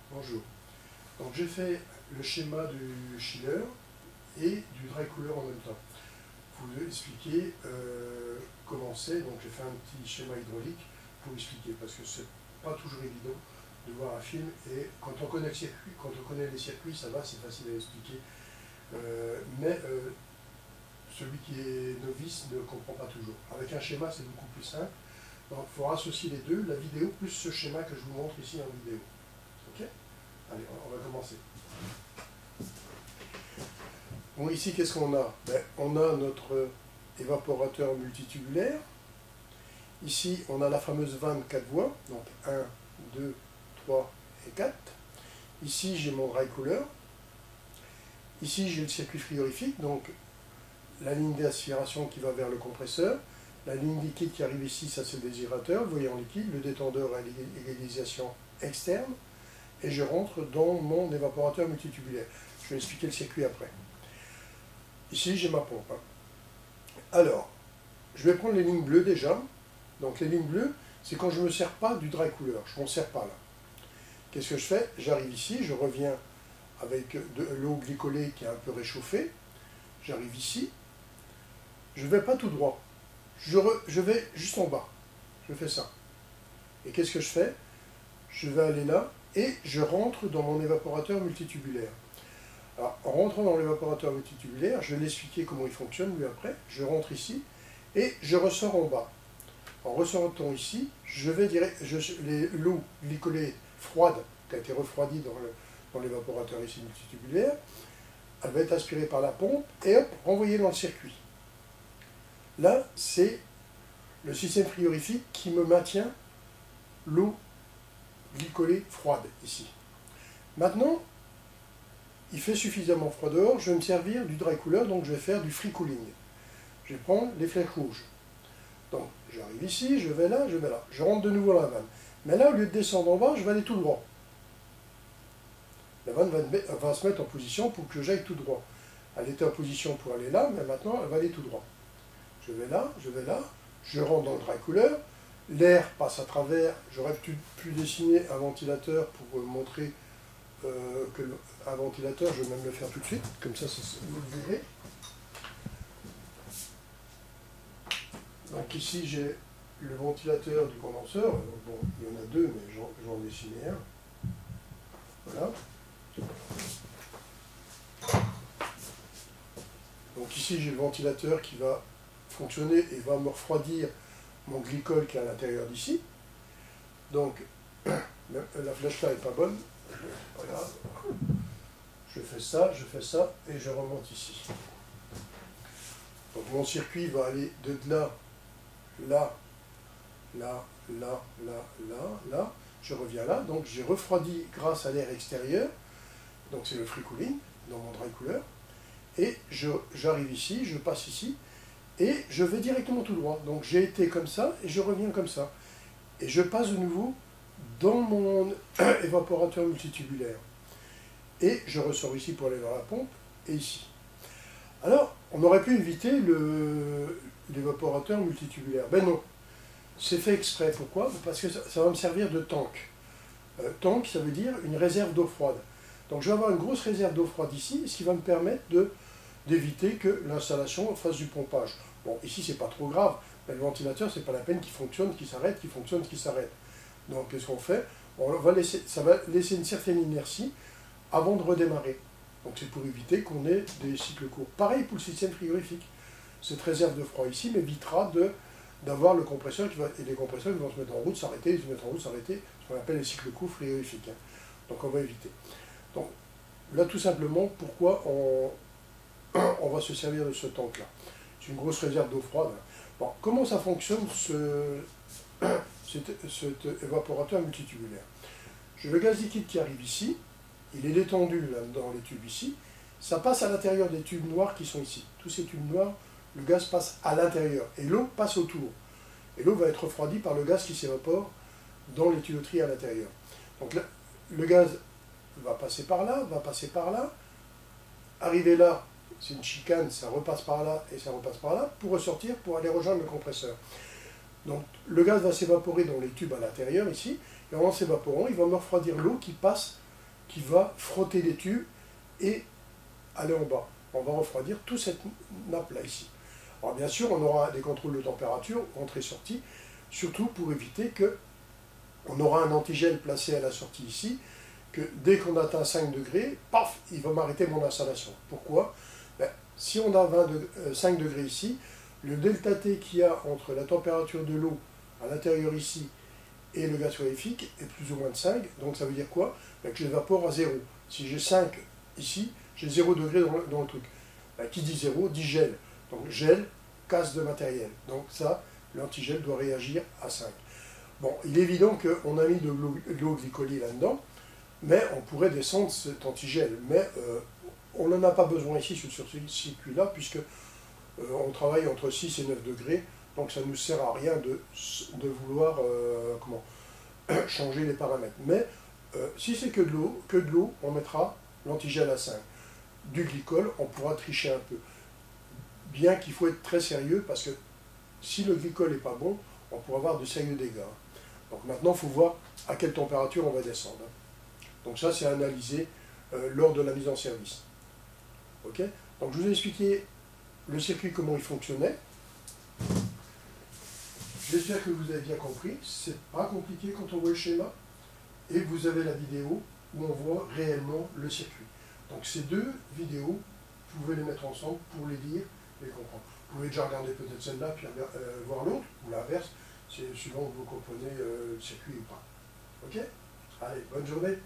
Bonjour. Donc j'ai fait le schéma du chiller et du dry cooler en même temps. Pour vous expliquer comment c'est. Donc j'ai fait un petit schéma hydraulique pour expliquer, parce que c'est pas toujours évident de voir un film, et quand on connaît le circuit, quand on connaît les circuits, ça va, c'est facile à expliquer. Mais celui qui est novice ne comprend pas toujours. Avec un schéma, c'est beaucoup plus simple. Donc il faudra associer les deux, la vidéo plus ce schéma que je vous montre ici en vidéo. Ok? Allez, on va commencer. Bon, ici, qu'est-ce qu'on a? On a notre évaporateur multitubulaire. Ici, on a la fameuse vanne 4 voies, donc 1, 2, 3 et 4. Ici, j'ai mon dry cooler. Ici, j'ai le circuit frigorifique, donc la ligne d'aspiration qui va vers le compresseur. La ligne liquide qui arrive ici, ça c'est le désirateur, vous voyez en liquide, le détendeur à l'égalisation externe. Et je rentre dans mon évaporateur multitubulaire. Je vais expliquer le circuit après. Ici, j'ai ma pompe. Alors, je vais prendre les lignes bleues déjà. Donc les lignes bleues, c'est quand je ne me sers pas du dry cooler. Je ne m'en sers pas là. Qu'est-ce que je fais? J'arrive ici, je reviens avec de l'eau glycolée qui est un peu réchauffée. J'arrive ici. Je ne vais pas tout droit. Je vais juste en bas. Je fais ça. Et qu'est-ce que je fais? Je vais aller là et je rentre dans mon évaporateur multitubulaire. Alors, en rentrant dans l'évaporateur multitubulaire, je vais l'expliquer comment il fonctionne lui après. Je rentre ici et je ressors en bas. En ressortant ici, je vais l'eau glycolée froide qui a été refroidie dans l'évaporateur ici multitubulaire, elle va être aspirée par la pompe et hop, renvoyée dans le circuit. Là, c'est le système frigorifique qui me maintient l'eau glycolée froide ici. Maintenant, il fait suffisamment froid dehors, je vais me servir du dry cooler, donc je vais faire du free cooling. Je vais prendre les flèches rouges. Donc, j'arrive ici, je vais là, je vais là. Je rentre de nouveau dans la vanne. Mais là, au lieu de descendre en bas, je vais aller tout droit. La vanne va se mettre en position pour que j'aille tout droit. Elle était en position pour aller là, mais maintenant, elle va aller tout droit. Je vais là, je rentre dans le dry cooler, l'air passe à travers, j'aurais pu dessiner un ventilateur pour montrer un ventilateur, je vais même le faire tout de suite, comme ça, vous le verrez. Donc ici, j'ai le ventilateur du condenseur. Bon, il y en a deux, mais j'en ai dessiné un. Voilà. Donc ici, j'ai le ventilateur qui va fonctionner et va me refroidir mon glycol qui est à l'intérieur d'ici. Donc, la flèche là n'est pas bonne. Regarde. Je fais ça, et je remonte ici. Donc mon circuit va aller de là, là, là, là, là, là, là. Je reviens là, donc j'ai refroidi grâce à l'air extérieur. Donc c'est le free cooling dans mon dry cooler. Et j'arrive ici, je passe ici, et je vais directement tout droit. Donc j'ai été comme ça, et je reviens comme ça. Et je passe de nouveau dans mon évaporateur multitubulaire. Et je ressors ici pour aller dans la pompe, et ici. Alors, on aurait pu éviter l'évaporateur multitubulaire. Ben non, c'est fait exprès. Pourquoi? Parce que ça va me servir de tank. Tank, ça veut dire une réserve d'eau froide. Donc je vais avoir une grosse réserve d'eau froide ici, ce qui va me permettre d'éviter que l'installation fasse du pompage. Bon, ici, c'est pas trop grave, mais le ventilateur, c'est pas la peine qu'il fonctionne, qu'il s'arrête, qu'il fonctionne, qu'il s'arrête. Donc, qu'est-ce qu'on fait? Ça va laisser une certaine inertie avant de redémarrer. Donc, c'est pour éviter qu'on ait des cycles courts. Pareil pour le système frigorifique. Cette réserve de froid ici m'évitera d'avoir le compresseur et les compresseurs qui vont se mettre en route, s'arrêter, ce qu'on appelle les cycles courts frigorifiques. Donc, on va éviter. Donc, là, tout simplement, pourquoi on va se servir de ce tank-là? C'est une grosse réserve d'eau froide. Bon, comment ça fonctionne, cet évaporateur multitubulaire? J'ai le gaz liquide qui arrive ici, il est détendu là, dans les tubes ici, ça passe à l'intérieur des tubes noirs qui sont ici. Tous ces tubes noirs, le gaz passe à l'intérieur, et l'eau passe autour. Et l'eau va être refroidie par le gaz qui s'évapore dans les tuyauteries à l'intérieur. Donc là, le gaz va passer par là, arriver là, c'est une chicane, ça repasse par là et ça repasse par là, pour ressortir, pour aller rejoindre le compresseur. Donc le gaz va s'évaporer dans les tubes à l'intérieur ici, et en s'évaporant, il va me refroidir l'eau qui passe qui va frotter les tubes et aller en bas. On va refroidir toute cette nappe-là ici. Alors bien sûr, on aura des contrôles de température, entrée-sortie, surtout pour éviter que on aura un antigel placé à la sortie ici, que dès qu'on atteint 5 degrés, paf, il va m'arrêter mon installation. Pourquoi? Ben, si on a 5 degrés ici, le delta T qu'il y a entre la température de l'eau à l'intérieur ici et le gaz calorifique est plus ou moins de 5, donc ça veut dire quoi? Ben, que j'évapore à 0. Si j'ai 5 ici, j'ai 0 degré dans le truc. Ben, qui dit 0 dit gel. Donc gel, casse de matériel. Donc ça, l'antigel doit réagir à 5. Bon, il est évident qu'on a mis de l'eau glycolée là-dedans, mais on pourrait descendre cet antigel. Mais on n'en a pas besoin ici sur ce circuit-là, puisque on travaille entre 6 et 9 degrés, donc ça ne nous sert à rien de vouloir changer les paramètres. Mais si c'est que de l'eau, on mettra l'antigel à 5. Du glycol, on pourra tricher un peu. Bien qu'il faut être très sérieux, parce que si le glycol n'est pas bon, on pourra avoir de sérieux dégâts. Donc maintenant, il faut voir à quelle température on va descendre. Donc ça, c'est analysé lors de la mise en service. Ok? Donc je vous ai expliqué le circuit, comment il fonctionnait. J'espère que vous avez bien compris. C'est pas compliqué quand on voit le schéma. Et vous avez la vidéo où on voit réellement le circuit. Donc ces deux vidéos, vous pouvez les mettre ensemble pour les lire et les comprendre. Vous pouvez déjà regarder peut-être celle-là, puis voir l'autre, ou l'inverse, c'est suivant que vous comprenez le circuit ou pas. Ok? Allez, bonne journée.